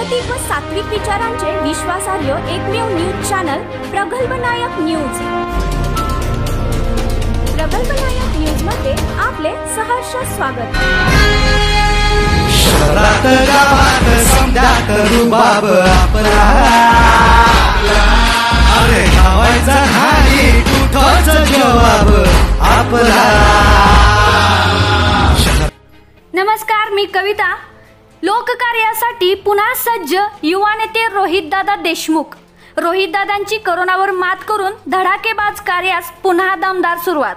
प्रागतिक व सात्विक विचारांचे विश्वासार्ह एकमेव न्यूज चॅनल प्रगल्भ नायक न्यूज। प्रगल्भ नायक न्यूज मध्ये आपले सहर्ष स्वागत। शहरात गावात समजात रुबाब आपला, अरे गावाचा नाही कुठंच जवाब आपला। नमस्कार, मी कविता। लोककार्यासाठी पुन्हा सज्ज युवा नेते रोहितदादा देशमुख। रोहितदादांची कोरोनावर मात करून धडाकेबाज कार्यास पुन्हा दमदार सुरुवात।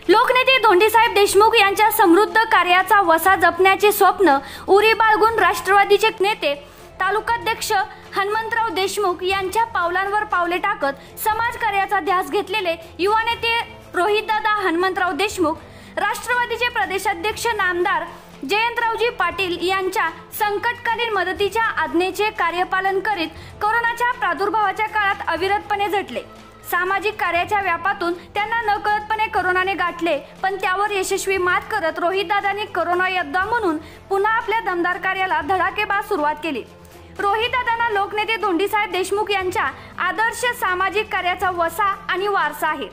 लोकनेते धोंडीसाहेब देशमुख यांच्या समृद्ध कार्याचा वसा जपण्याचे स्वप्न उरी बाळगून राष्ट्रवादीचे नेते तालुकाध्यक्ष हनुमंतराव देशमुख यांच्या पावलांवर पावले टाकत समाजकार्याचा ध्यास घेतलेले युवा नेते रोहितदादा हनुमंतराव देशमुख, राष्ट्रवादीचे प्रदेशाध्यक्ष नामदार जयंतरावजी पाटील यांच्या संकटकालीन मदतीच्या आज्ञेचे कार्यपालन करीत कोरोनाच्या प्रादुर्भावाच्या काळात अविरतपणे झटले। सामाजिक कार्याच्या व्यापातून त्यांना नकळतपणे कोरोनाने गाठले, पण त्यावर यशस्वी मात करत रोहितदादांनी कोरोना योद्धा म्हणून पुन्हा आपल्या दमदार कार्याला धडाकेबाज सुरुवात केली। रोहितदादांना लोकनेते धोंडीसाहेब देशमुख यांच्या आदर्श सामाजिक कार्याचा वसा आणि वारसा आहे।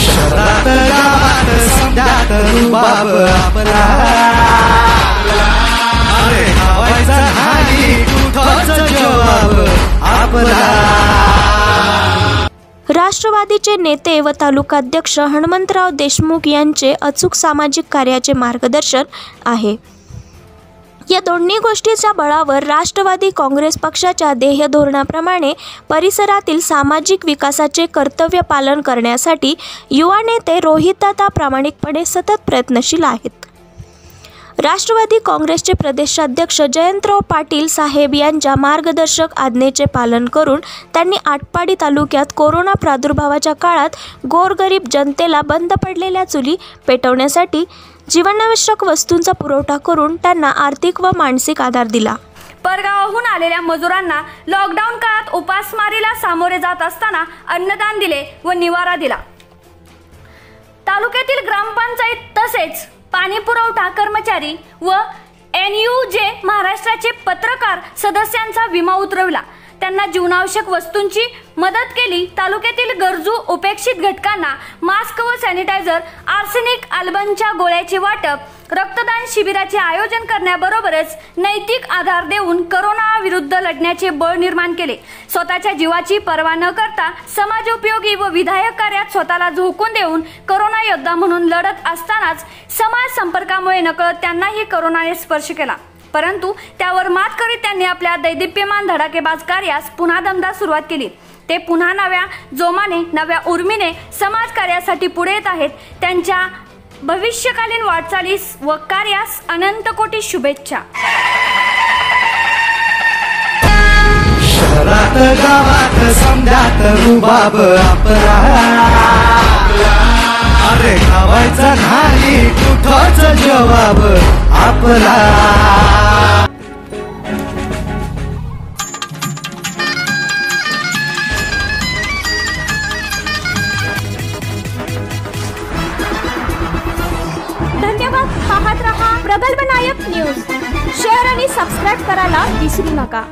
शहरात गावात समजात रुबाब आपला, अरे गावाचा नाही कुठंच जवाब आपला। राष्ट्रवादीचे नेते व तालुकाध्यक्ष हनुमंतराव देशमुख यांचे अचूक सामाजिक कार्याचे मार्गदर्शन आहे। या दोन्ही गोष्टीच्या बळावर राष्ट्रवादी काँग्रेस पक्षाच्या ध्येय धोरणाप्रमाणे परिसरातील सामाजिक विकासाचे कर्तव्य पालन करण्यासाठी युवा नेते रोहितदादा प्रामाणिकपणे सतत प्रयत्नशील आहेत। राष्ट्रवादी काँग्रेसचे प्रदेशाध्यक्ष जयंतराव पाटील साहेब यांच्या मार्गदर्शक आज्ञेचे पालन करून त्यांनी आटपाडी तालुक्यात कोरोना प्रादुर्भावाच्या काळात गोरगरीब जनतेला बंद पडलेल्या चुली पेटवण्यासाठी जीवनावश्यक वस्तूंचा पुरवठा करून त्यांना आर्थिक व मानसिक आधार दिला। परगावाहून आलेल्या मजुरांना लॉकडाऊन काळात उपासमारीला सामोरे जात असताना अन्नदान दिले व निवारा दिला। तालुक्यातील ग्रामपंचायत तसेच पाणी पुरवठा कर्मचारी व NUJ महाराष्ट्राचे पत्रकार सदस्यांचा विमा उतरवला। त्यांना जीवनावश्यक वस्तूंची मदत केली। तालुक्यातील गरजू उपेक्षित घटकांना मास्क व सॅनिटायझर, आर्सेनिक आल्बमच्या गोळ्याचे वाटप, रक्तदान शिबिराचे आयोजन करण्याबरोबरच नैतिक आधार देऊन कोरोना विरुद्ध लढण्याचे बळ निर्माण केले। स्वतःच्या जीवाची पर्वा न करता समाजोपयोगी व विधायक कार्यात स्वतःला झोकून देऊन कोरोना योद्धा म्हणून लढत असतानाच समाज संपर्कामुळे नकळत त्यांनाही कोरोनाने स्पर्श केला, परंतु त्यावर मात करीत त्यांनी आपल्या दैदिप्यमान धडाकेबाज कार्यास पुन्हा दमदार सुरुवात केली। ते पुन्हा नव्या जोमाने, नव्या उर्मीने समाज कार्यासाठी पुढे येत आहेत। त्यांच्या भविष्यकालीन वाटचालीस व कार्यास अनंत कोटी शुभेच्छा। शहरात गावात समजात रुबाब आपला, अरे गावाचा नाही कुठंच जवाब आपला। धन्यवाद। पाहत रहा प्रगल्भ नायक न्यूज। शेअर आणि सबस्क्राइब करायला विसरू नका।